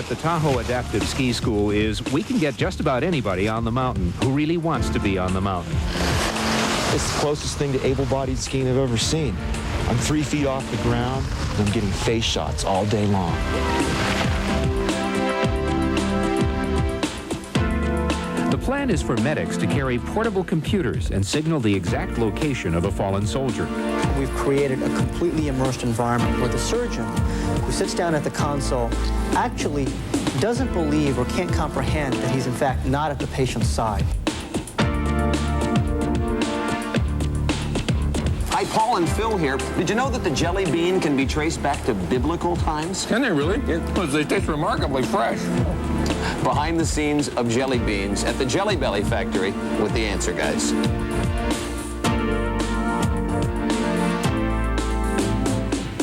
at the Tahoe Adaptive Ski School is we can get just about anybody on the mountain who really wants to be on the mountain. It's the closest thing to able-bodied skiing I've ever seen. I'm 3 feet off the ground, and I'm getting face shots all day long. The plan is for medics to carry portable computers and signal the exact location of a fallen soldier. We've created a completely immersed environment where the surgeon who sits down at the console actually doesn't believe or can't comprehend that he's in fact not at the patient's side. Hi, Paul and Phil here. Did you know that the jelly bean can be traced back to biblical times? Can they really? Because they taste remarkably fresh. Behind the scenes of jelly beans at the Jelly Belly factory with the answer guys.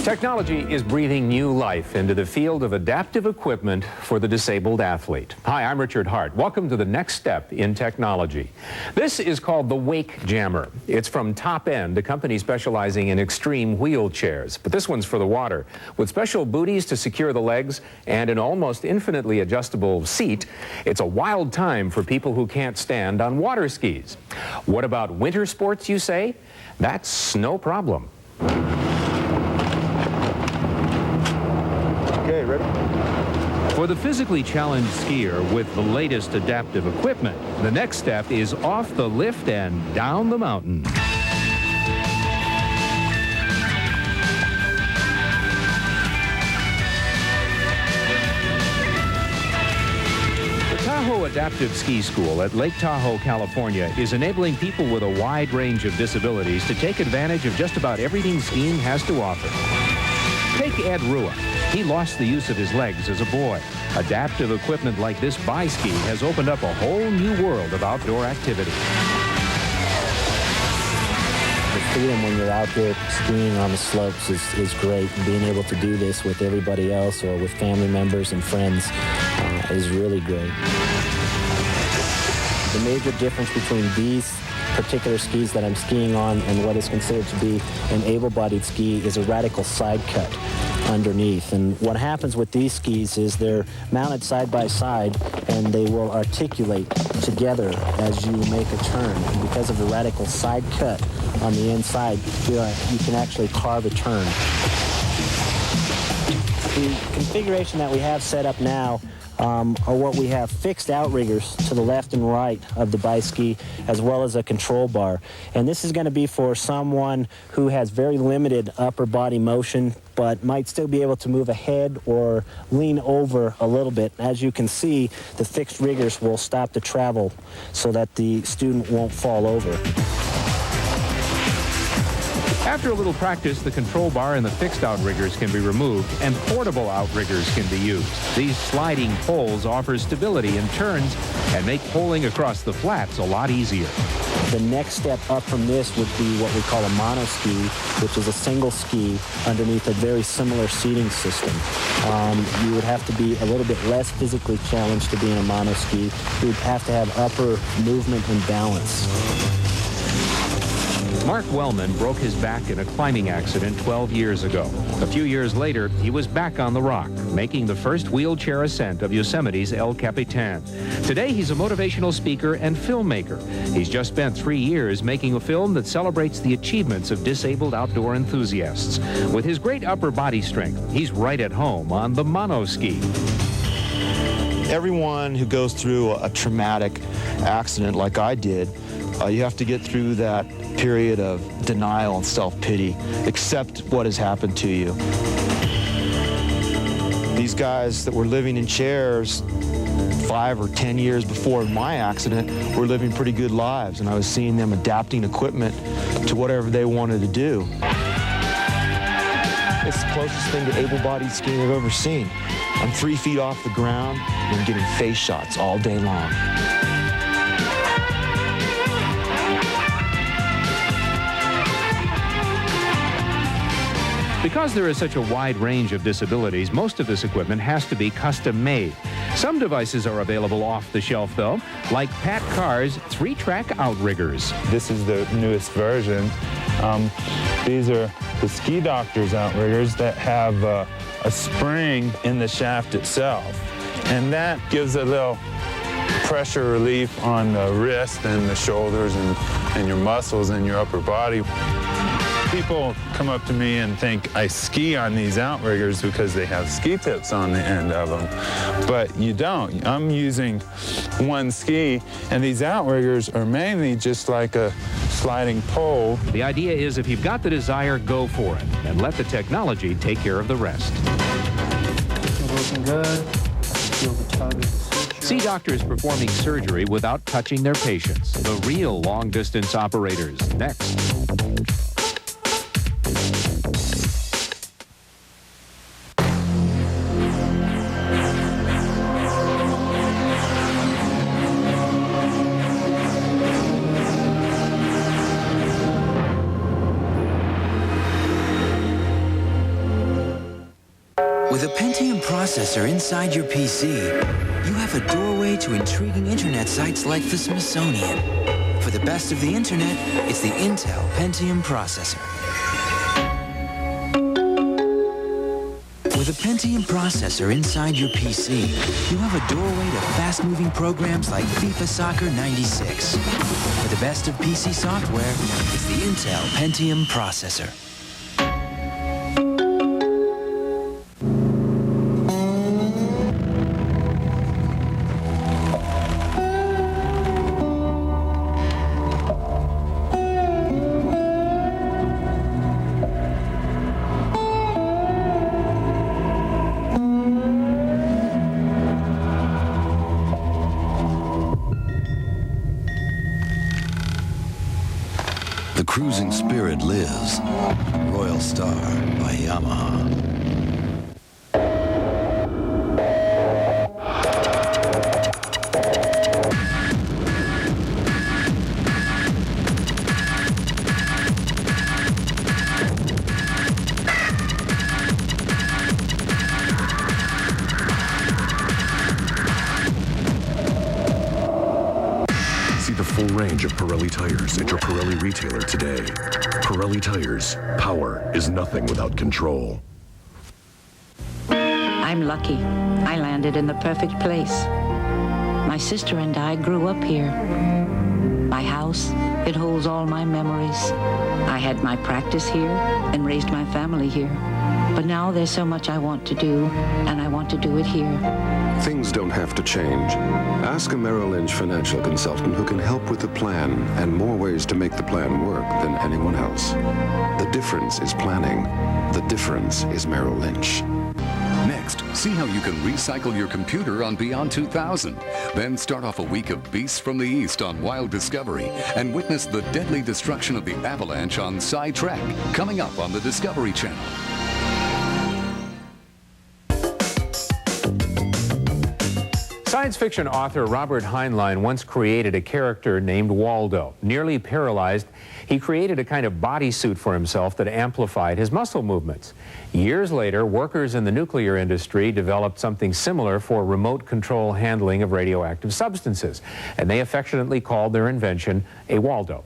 Technology is breathing new life into the field of adaptive equipment for the disabled athlete. Hi, I'm Richard Hart. Welcome to the next step in technology. This is called the Wake Jammer. It's from Top End, a company specializing in extreme wheelchairs. But this one's for the water. With special booties to secure the legs and an almost infinitely adjustable seat, it's a wild time for people who can't stand on water skis. What about winter sports, you say? That's no problem. Okay, ready? For the physically challenged skier with the latest adaptive equipment, the next step is off the lift and down the mountain. The Tahoe Adaptive Ski School at Lake Tahoe, California is enabling people with a wide range of disabilities to take advantage of just about everything skiing has to offer. Take Ed Rua. He lost the use of his legs as a boy. Adaptive equipment like this bi-ski has opened up a whole new world of outdoor activity. The freedom when you're out there skiing on the slopes is great. And being able to do this with everybody else or with family members and friends is really great. The major difference between these particular skis that I'm skiing on and what is considered to be an able-bodied ski is a radical side cut underneath. And what happens with these skis is they're mounted side by side and they will articulate together as you make a turn. And because of the radical side cut on the inside, you can actually carve a turn. The configuration that we have set up now are what we have fixed outriggers to the left and right of the bi-ski, as well as a control bar. And this is going to be for someone who has very limited upper body motion, but might still be able to move ahead or lean over a little bit. As you can see, the fixed riggers will stop the travel so that the student won't fall over. After a little practice, the control bar and the fixed outriggers can be removed and portable outriggers can be used. These sliding poles offer stability in turns and make poling across the flats a lot easier. The next step up from this would be what we call a monoski, which is a single ski underneath a very similar seating system. You would have to be a little bit less physically challenged to be in a monoski. You would have to have upper movement and balance. Mark Wellman broke his back in a climbing accident 12 years ago. A few years later, he was back on the rock, making the first wheelchair ascent of Yosemite's El Capitan. Today, he's a motivational speaker and filmmaker. He's just spent 3 years making a film that celebrates the achievements of disabled outdoor enthusiasts. With his great upper body strength, he's right at home on the monoski. Everyone who goes through a traumatic accident like I did, you have to get through that period of denial and self-pity. Accept what has happened to you. These guys that were living in chairs 5 or 10 years before my accident were living pretty good lives, and I was seeing them adapting equipment to whatever they wanted to do. It's the closest thing to able-bodied skiing I've ever seen. I'm 3 feet off the ground, and I'm getting face shots all day long. Because there is such a wide range of disabilities, most of this equipment has to be custom-made. Some devices are available off the shelf, though, like Pat Carr's 3-track outriggers. This is the newest version. These are the Ski Doctor's outriggers that have a spring in the shaft itself. And that gives a little pressure relief on the wrist and the shoulders and your muscles and your upper body. People come up to me and think I ski on these outriggers because they have ski tips on the end of them. But you don't. I'm using one ski, and these outriggers are mainly just like a sliding pole. The idea is if you've got the desire, go for it, and let the technology take care of the rest. Looking good. Feel the tug of the suture. See doctors performing surgery without touching their patients. The real long-distance operators, next. With a Pentium processor inside your PC, you have a doorway to intriguing internet sites like the Smithsonian. For the best of the internet, it's the Intel Pentium processor. With a Pentium processor inside your PC, you have a doorway to fast-moving programs like FIFA Soccer 96. For the best of PC software, it's the Intel Pentium processor. The cruising spirit lives. Royal Star by Yamaha. See the full range of Pirelli tires at your Pirelli retailer today. Pirelli tires. Power is nothing without control. I'm lucky. I landed in the perfect place. My sister and I grew up here. My house, it holds all my memories. I had my practice here and raised my family here. But now there's so much I want to do, and I want to do it here. Things don't have to change. Ask a Merrill Lynch financial consultant who can help with the plan and more ways to make the plan work than anyone else. The difference is planning. The difference is Merrill Lynch. Next, see how you can recycle your computer on Beyond 2000. Then start off a week of Beasts from the East on Wild Discovery and witness the deadly destruction of the avalanche on Sidetrack, coming up on the Discovery Channel. Science fiction author Robert Heinlein once created a character named Waldo. Nearly paralyzed, he created a kind of bodysuit for himself that amplified his muscle movements. Years later, workers in the nuclear industry developed something similar for remote control handling of radioactive substances, and they affectionately called their invention a Waldo.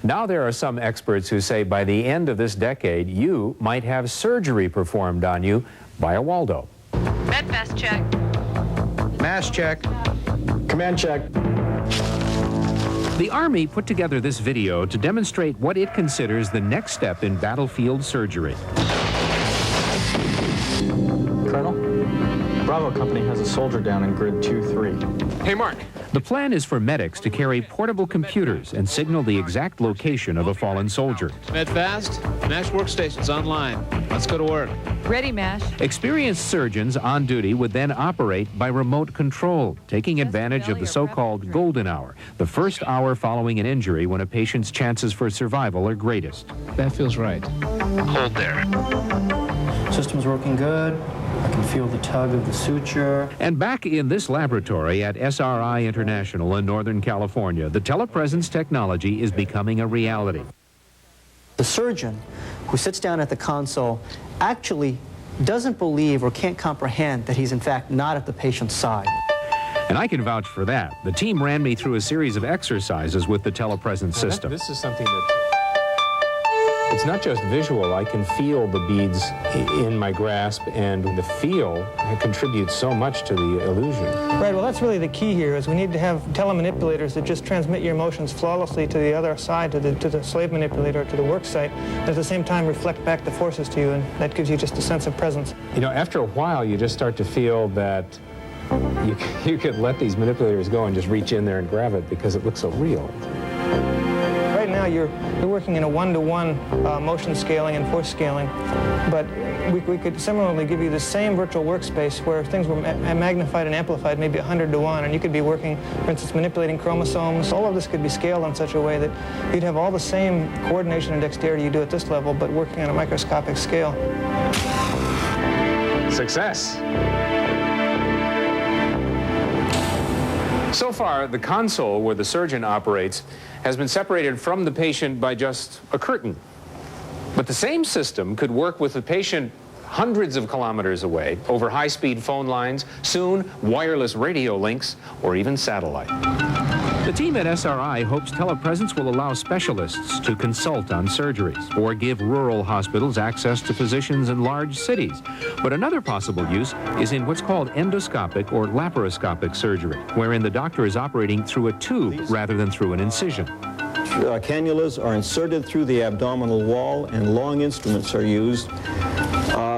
Now there are some experts who say by the end of this decade, you might have surgery performed on you by a Waldo. Medvest check. Mass check. Command check. The Army put together this video to demonstrate what it considers the next step in battlefield surgery. Colonel, Bravo Company has a soldier down in grid 2-3. Hey, Mark. The plan is for medics to carry portable computers and signal the exact location of a fallen soldier. Medfast, MASH workstations online. Let's go to work. Ready, MASH. Experienced surgeons on duty would then operate by remote control, taking advantage of the so-called golden hour, the first hour following an injury when a patient's chances for survival are greatest. That feels right. Hold there. System's working good. I can feel the tug of the suture. And back in this laboratory at SRI International in Northern California, the telepresence technology is becoming a reality. The surgeon who sits down at the console actually doesn't believe or can't comprehend that he's in fact not at the patient's side. And I can vouch for that. The team ran me through a series of exercises with the telepresence system. This is something that... It's not just visual. I can feel the beads in my grasp, and the feel contributes so much to the illusion. Right, well, that's really the key here, is we need to have telemanipulators that just transmit your emotions flawlessly to the other side, to the slave manipulator, to the work site, and at the same time reflect back the forces to you, and that gives you just a sense of presence. You know, after a while, you just start to feel that you could let these manipulators go and just reach in there and grab it because it looks so real. Right now, you're working in a one-to-one motion scaling and force scaling, but we could similarly give you the same virtual workspace where things were magnified and amplified, maybe 100 to 1, and you could be working, for instance, manipulating chromosomes. All of this could be scaled on such a way that you'd have all the same coordination and dexterity you do at this level, but working on a microscopic scale. Success. So far, the console where the surgeon operates has been separated from the patient by just a curtain. But the same system could work with the patient hundreds of kilometers away, over high-speed phone lines, soon wireless radio links, or even satellite. The team at SRI hopes telepresence will allow specialists to consult on surgeries or give rural hospitals access to physicians in large cities. But another possible use is in what's called endoscopic or laparoscopic surgery, wherein the doctor is operating through a tube rather than through an incision. Cannulas are inserted through the abdominal wall, and long instruments are used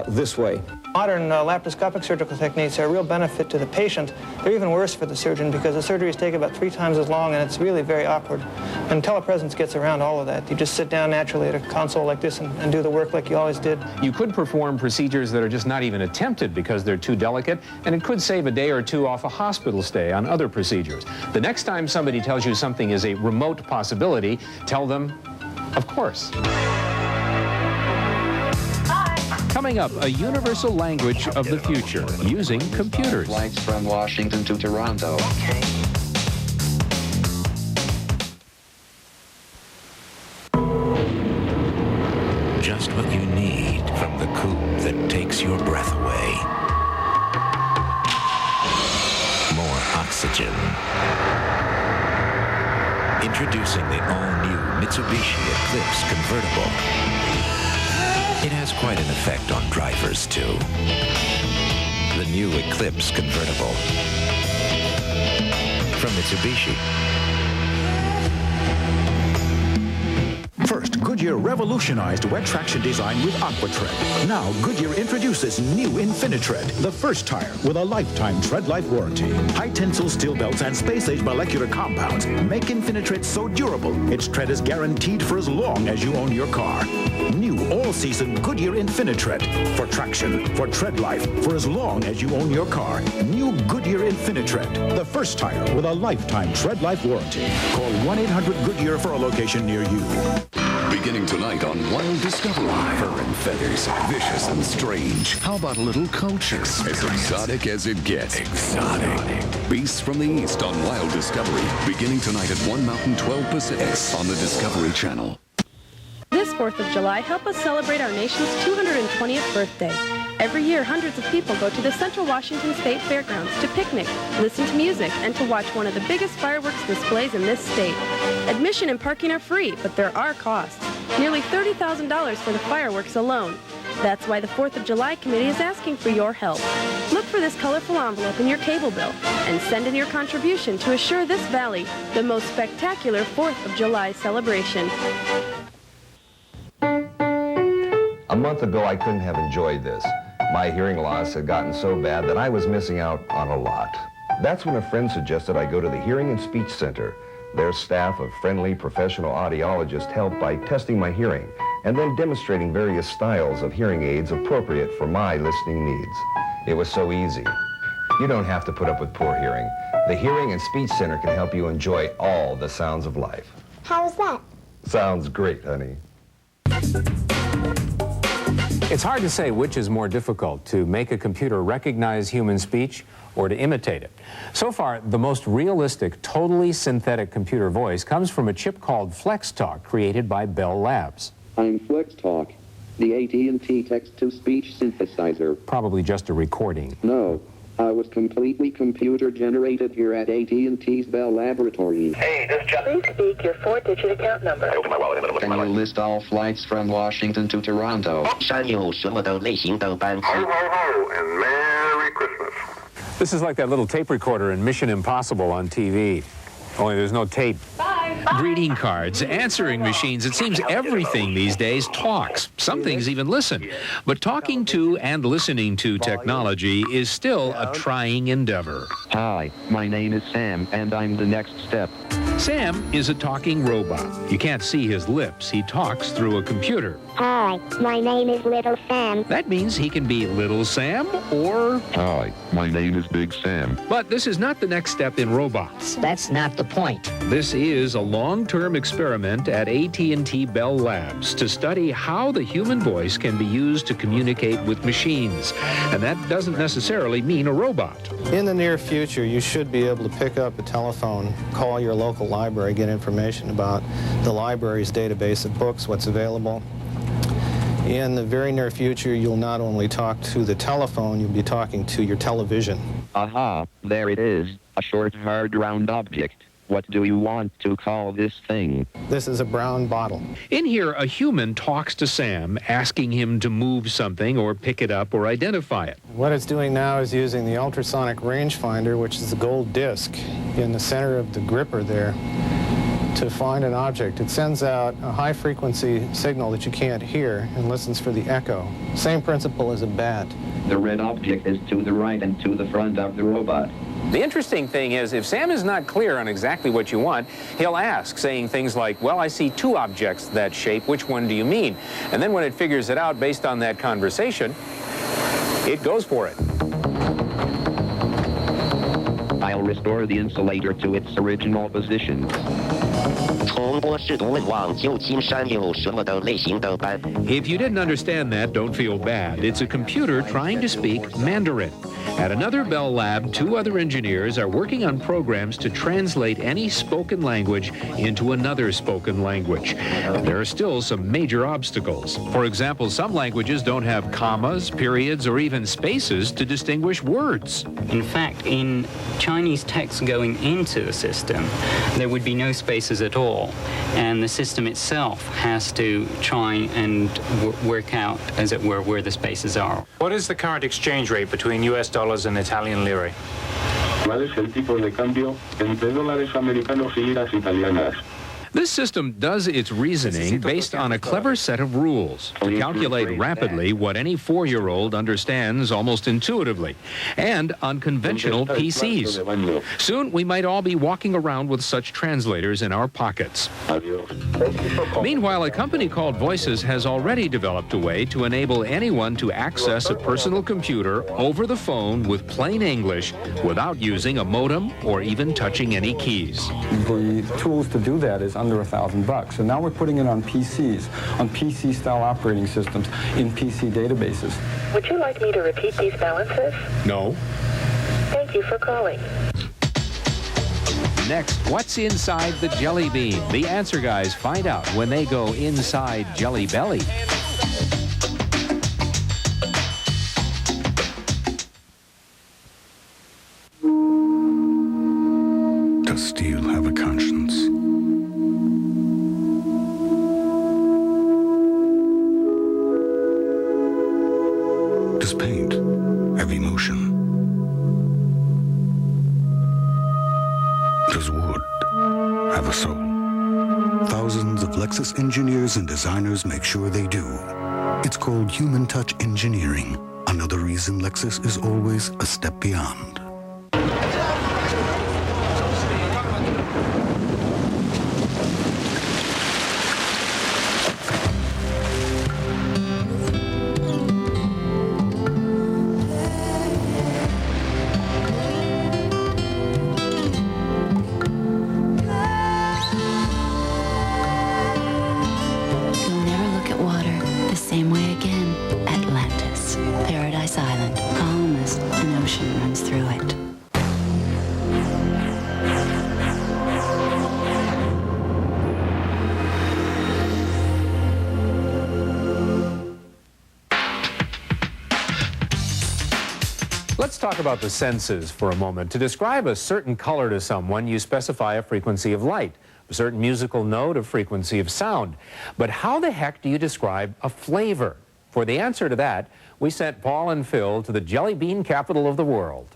this way. Modern laparoscopic surgical techniques are a real benefit to the patient. They're even worse for the surgeon because the surgeries take about 3 times as long, and it's really very awkward. And telepresence gets around all of that. You just sit down naturally at a console like this and do the work like you always did. You could perform procedures that are just not even attempted because they're too delicate, and it could save a day or two off a hospital stay on other procedures. The next time somebody tells you something is a remote possibility, tell them, of course. Coming up, a universal language of the future using computers. Flights from Washington to Toronto. Okay. Just what you need from the coupe that takes your breath away. More oxygen. Introducing the all-new Mitsubishi Eclipse convertible. It has quite an effect on drivers, too. The new Eclipse convertible from Mitsubishi. First, Goodyear revolutionized wet traction design with AquaTread. Now, Goodyear introduces new InfiniTread, the first tire with a lifetime tread life warranty. High tensile steel belts and space-age molecular compounds make InfiniTread so durable, its tread is guaranteed for as long as you own your car. New all-season Goodyear InfiniTread for traction, for tread life, for as long as you own your car. New Goodyear InfiniTread, the first tire with a lifetime tread life warranty. Call 1-800-GOODYEAR for a location near you. Beginning tonight on Wild Discovery. Fur and feathers, vicious and strange. How about a little culture? As exotic as it gets. Exotic. Beasts from the East on Wild Discovery. Beginning tonight at 1 Mountain, 12 Pacific on the Discovery Channel. This 4th of July, help us celebrate our nation's 220th birthday. Every year, hundreds of people go to the Central Washington State Fairgrounds to picnic, listen to music, and to watch one of the biggest fireworks displays in this state. Admission and parking are free, but there are costs. Nearly $30,000 for the fireworks alone. That's why the 4th of July Committee is asking for your help. Look for this colorful envelope in your cable bill and send in your contribution to assure this valley the most spectacular 4th of July celebration. A month ago, I couldn't have enjoyed this. My hearing loss had gotten so bad that I was missing out on a lot. That's when a friend suggested I go to the Hearing and Speech Center. Their staff of friendly professional audiologists helped by testing my hearing and then demonstrating various styles of hearing aids appropriate for my listening needs. It was so easy. You don't have to put up with poor hearing. The Hearing and Speech Center can help you enjoy all the sounds of life. How was that? Sounds great, honey. It's hard to say which is more difficult, to make a computer recognize human speech or to imitate it. So far, the most realistic, totally synthetic computer voice comes from a chip called FlexTalk, created by Bell Labs. I'm FlexTalk, the AT&T text-to-speech synthesizer. Probably just a recording. No, I was completely computer generated here at AT&T's Bell Laboratories. Hey, this is Chuck. Please speak your 4-digit account number. I opened my wallet in the middle of Can my you list all flights from Washington to Toronto? Ho, ho, ho, and Merry Christmas. This is like that little tape recorder in Mission Impossible on TV. Only there's no tape. Greeting cards, answering machines. It seems everything these days talks. Some things even listen. But talking to and listening to technology is still a trying endeavor. Hi, my name is Sam, and I'm the next step. Sam is a talking robot. You can't see his lips. He talks through a computer. Hi, my name is Little Sam. That means he can be Little Sam or... Hi, my name is Big Sam. But this is not the next step in robots. That's not the point. This is a long-term experiment at AT&T Bell Labs to study how the human voice can be used to communicate with machines. And that doesn't necessarily mean a robot. In the near future, you should be able to pick up a telephone, call your local library, get information about the library's database of books, what's available. In the very near future, you'll not only talk to the telephone, you'll be talking to your television. Aha, there it is, a short, hard, round object. What do you want to call this thing? This is a brown bottle. In here, a human talks to Sam, asking him to move something or pick it up or identify it. What it's doing now is using the ultrasonic rangefinder, which is the gold disc in the center of the gripper there, to find an object. It sends out a high-frequency signal that you can't hear and listens for the echo. Same principle as a bat. The red object is to the right and to the front of the robot. The interesting thing is, if Sam is not clear on exactly what you want, he'll ask, saying things like, well, I see two objects that shape, which one do you mean? And then when it figures it out based on that conversation, it goes for it. I'll restore the insulator to its original position. If you didn't understand that, don't feel bad. It's a computer trying to speak Mandarin. At another Bell Lab, two other engineers are working on programs to translate any spoken language into another spoken language. There are still some major obstacles. For example, some languages don't have commas, periods, or even spaces to distinguish words. In fact, in Chinese text going into the system, there would be no spaces at all. And the system itself has to try and work out, as it were, where the spaces are. What is the current exchange rate between US dollars and Italian lire? ¿Cuál es el tipo de cambio entre dólares americanos y liras italianas? This system does its reasoning based on a clever set of rules to calculate rapidly what any 4-year-old understands almost intuitively, and on conventional PCs. Soon, we might all be walking around with such translators in our pockets. Meanwhile, a company called Voices has already developed a way to enable anyone to access a personal computer over the phone with plain English without using a modem or even touching any keys. The tools to do that is under $1,000. And now we're putting it on PCs, on PC-style operating systems, in PC databases. Would you like me to repeat these balances? No. Thank you for calling. Next, what's inside the jelly bean? The answer guys find out when they go inside Jelly Belly. Does steel have a conscience? Does paint have emotion? Does wood have a soul? Thousands of Lexus engineers and designers make sure they do. It's called human touch engineering. Another reason Lexus is always a step beyond. Same way again. Atlantis, Paradise Island. Almost an ocean runs through it. Let's talk about the senses for a moment. To describe a certain color to someone, you specify a frequency of light, a certain musical note, a frequency of sound. But how the heck do you describe a flavor? For the answer to that, we sent Paul and Phil to the jelly bean capital of the world.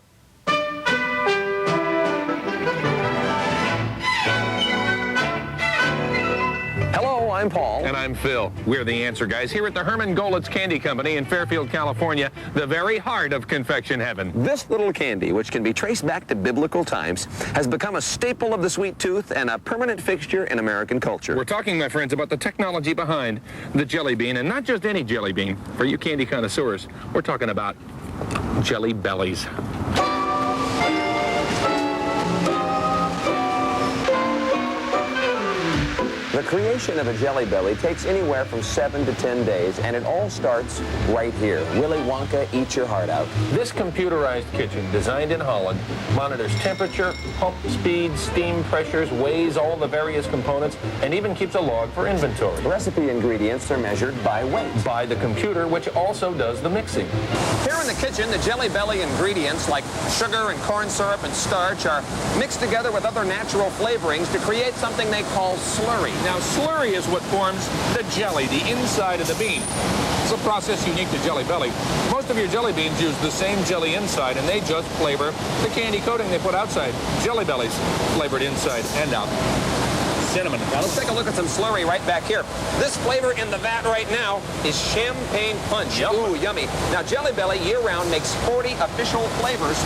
Hello, I'm Paul. And I'm Phil. We're the Answer Guys here at the Herman Goletz Candy Company in Fairfield, California, the very heart of confection heaven. This little candy, which can be traced back to biblical times, has become a staple of the sweet tooth and a permanent fixture in American culture. We're talking, my friends, about the technology behind the jelly bean, and not just any jelly bean. For you candy connoisseurs, we're talking about Jelly Bellies. The creation of a Jelly Belly takes anywhere from 7 to 10 days, and it all starts right here. Willy Wonka, eat your heart out. This computerized kitchen, designed in Holland, monitors temperature, pump speed, steam pressures, weighs all the various components, and even keeps a log for inventory. Recipe ingredients are measured by weight. By the computer, which also does the mixing. Here in the kitchen, the Jelly Belly ingredients like sugar and corn syrup and starch are mixed together with other natural flavorings to create something they call slurry. Now, slurry is what forms the jelly, the inside of the bean. It's a process unique to Jelly Belly. Most of your jelly beans use the same jelly inside, and they just flavor the candy coating they put outside. Jelly Bellies flavored inside and out. Cinnamon. Now let's take a look at some slurry right back here. This flavor in the vat right now is champagne punch. Yum. Ooh, yummy. Now Jelly Belly year-round makes 40 official flavors.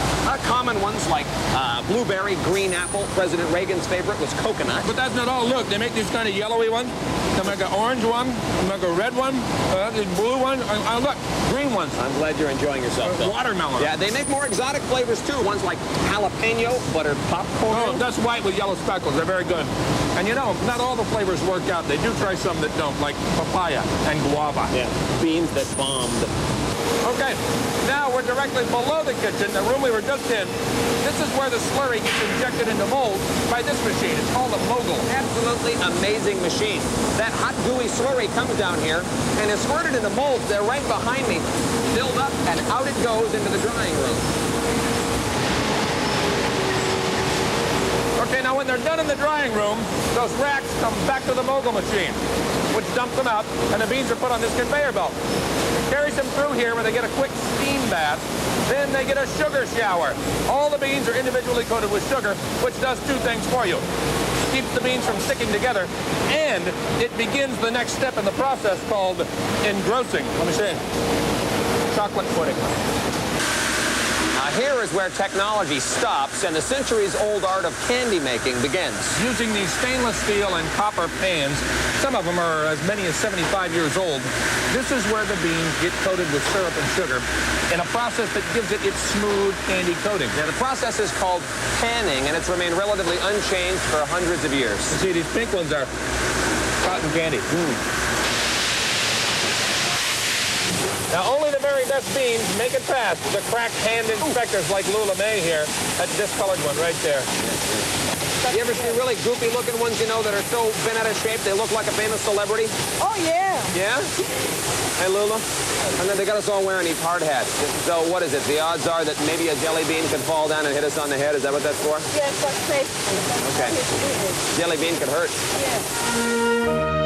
Common ones like blueberry, green apple. President Reagan's favorite was coconut. But that's not all. Look, they make these kind of yellowy ones. They make an orange one. They make a red one. This blue one. Look, green ones. I'm glad you're enjoying yourself, Phil. Watermelon. Yeah, they make more exotic flavors too. Ones like jalapeno, buttered popcorn. Oh, that's white with yellow speckles. They're very good. And you know, not all the flavors work out. They do try some that don't, like papaya and guava. Yeah, beans that bombed. Okay, now we're directly below the kitchen, the room we were just in. This is where the slurry gets injected into molds by this machine. It's called a mogul. Absolutely amazing machine. That hot, gooey slurry comes down here and is squirted into molds. They're right behind me, filled up, and out it goes into the drying room. Okay, now when they're done in the drying room, those racks come back to the mogul machine, which dumps them out, and the beans are put on this conveyor belt. It carries them through here where they get a quick steam bath. Then they get a sugar shower. All the beans are individually coated with sugar, which does two things for you. Keeps the beans from sticking together, and it begins the next step in the process called engrossing. Let me see. Chocolate pudding. Here is where technology stops and the centuries-old art of candy making begins. Using these stainless steel and copper pans, some of them are as many as 75 years old, this is where the beans get coated with syrup and sugar in a process that gives it its smooth candy coating. Now, the process is called panning, and it's remained relatively unchanged for hundreds of years. You see, these pink ones are cotton candy. Now, only the very best beans make it past the cracked hand inspectors like Lula May here. That discolored one right there. You ever see really goopy-looking ones, you know, that are so bent out of shape they look like a famous celebrity? Oh, yeah. Yeah? Hey, Lula? And then they got us all wearing these hard hats. So what is it? The odds are that maybe a jelly bean could fall down and hit us on the head. Is that what that's for? Yeah, it's like safety. Okay. Jelly bean could hurt. Yeah.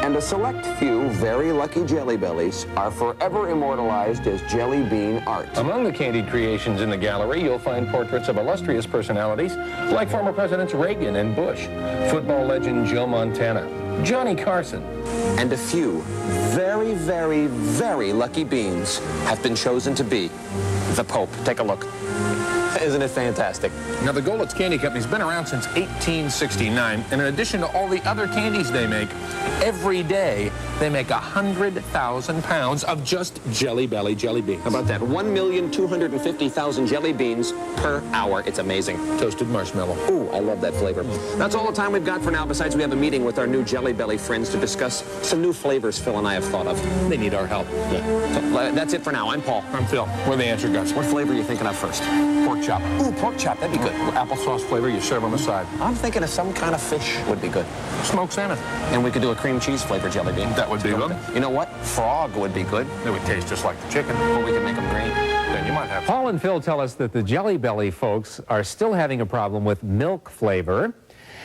And a select few very lucky Jelly Bellies are forever immortalized as jelly bean art. Among the candied creations in the gallery, you'll find portraits of illustrious personalities like former Presidents Reagan and Bush, football legend Joe Montana, Johnny Carson. And a few very, very, very lucky beans have been chosen to be the Pope. Take a look. Isn't it fantastic? Now, the Goletz Candy Company's been around since 1869, and in addition to all the other candies they make, every day they make 100,000 pounds of just Jelly Belly jelly beans. How about that? 1,250,000 jelly beans per hour. It's amazing. Toasted marshmallow. Ooh, I love that flavor. That's all the time we've got for now, besides we have a meeting with our new Jelly Belly friends to discuss some new flavors Phil and I have thought of. They need our help. Yeah. That's it for now. I'm Paul. I'm Phil. We're the Answer Guys. What flavor are you thinking of first? Pork chop. Ooh, pork chop. That'd be good. Applesauce flavor, you serve on the side. I'm thinking of some kind of fish would be good. Smoked salmon. And we could do a cream cheese flavored jelly bean. That That would be good. You know what? Frog would be good. It would taste just like the chicken. Or we could make them green. Then you might have... Paul and Phil tell us that the Jelly Belly folks are still having a problem with milk flavor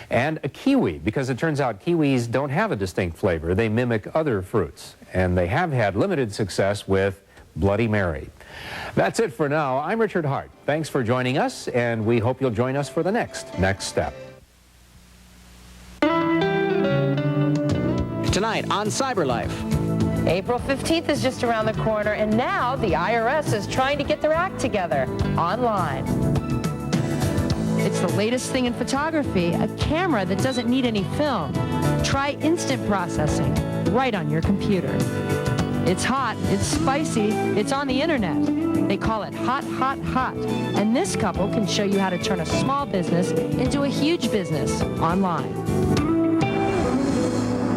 and a kiwi, because it turns out kiwis don't have a distinct flavor. They mimic other fruits, and they have had limited success with Bloody Mary. That's it for now. I'm Richard Hart. Thanks for joining us, and we hope you'll join us for the next step. Tonight on CyberLife. April 15th is just around the corner, and now the IRS is trying to get their act together online. It's the latest thing in photography, a camera that doesn't need any film. Try instant processing right on your computer. It's hot, it's spicy, it's on the internet. They call it hot, hot, hot. And this couple can show you how to turn a small business into a huge business online.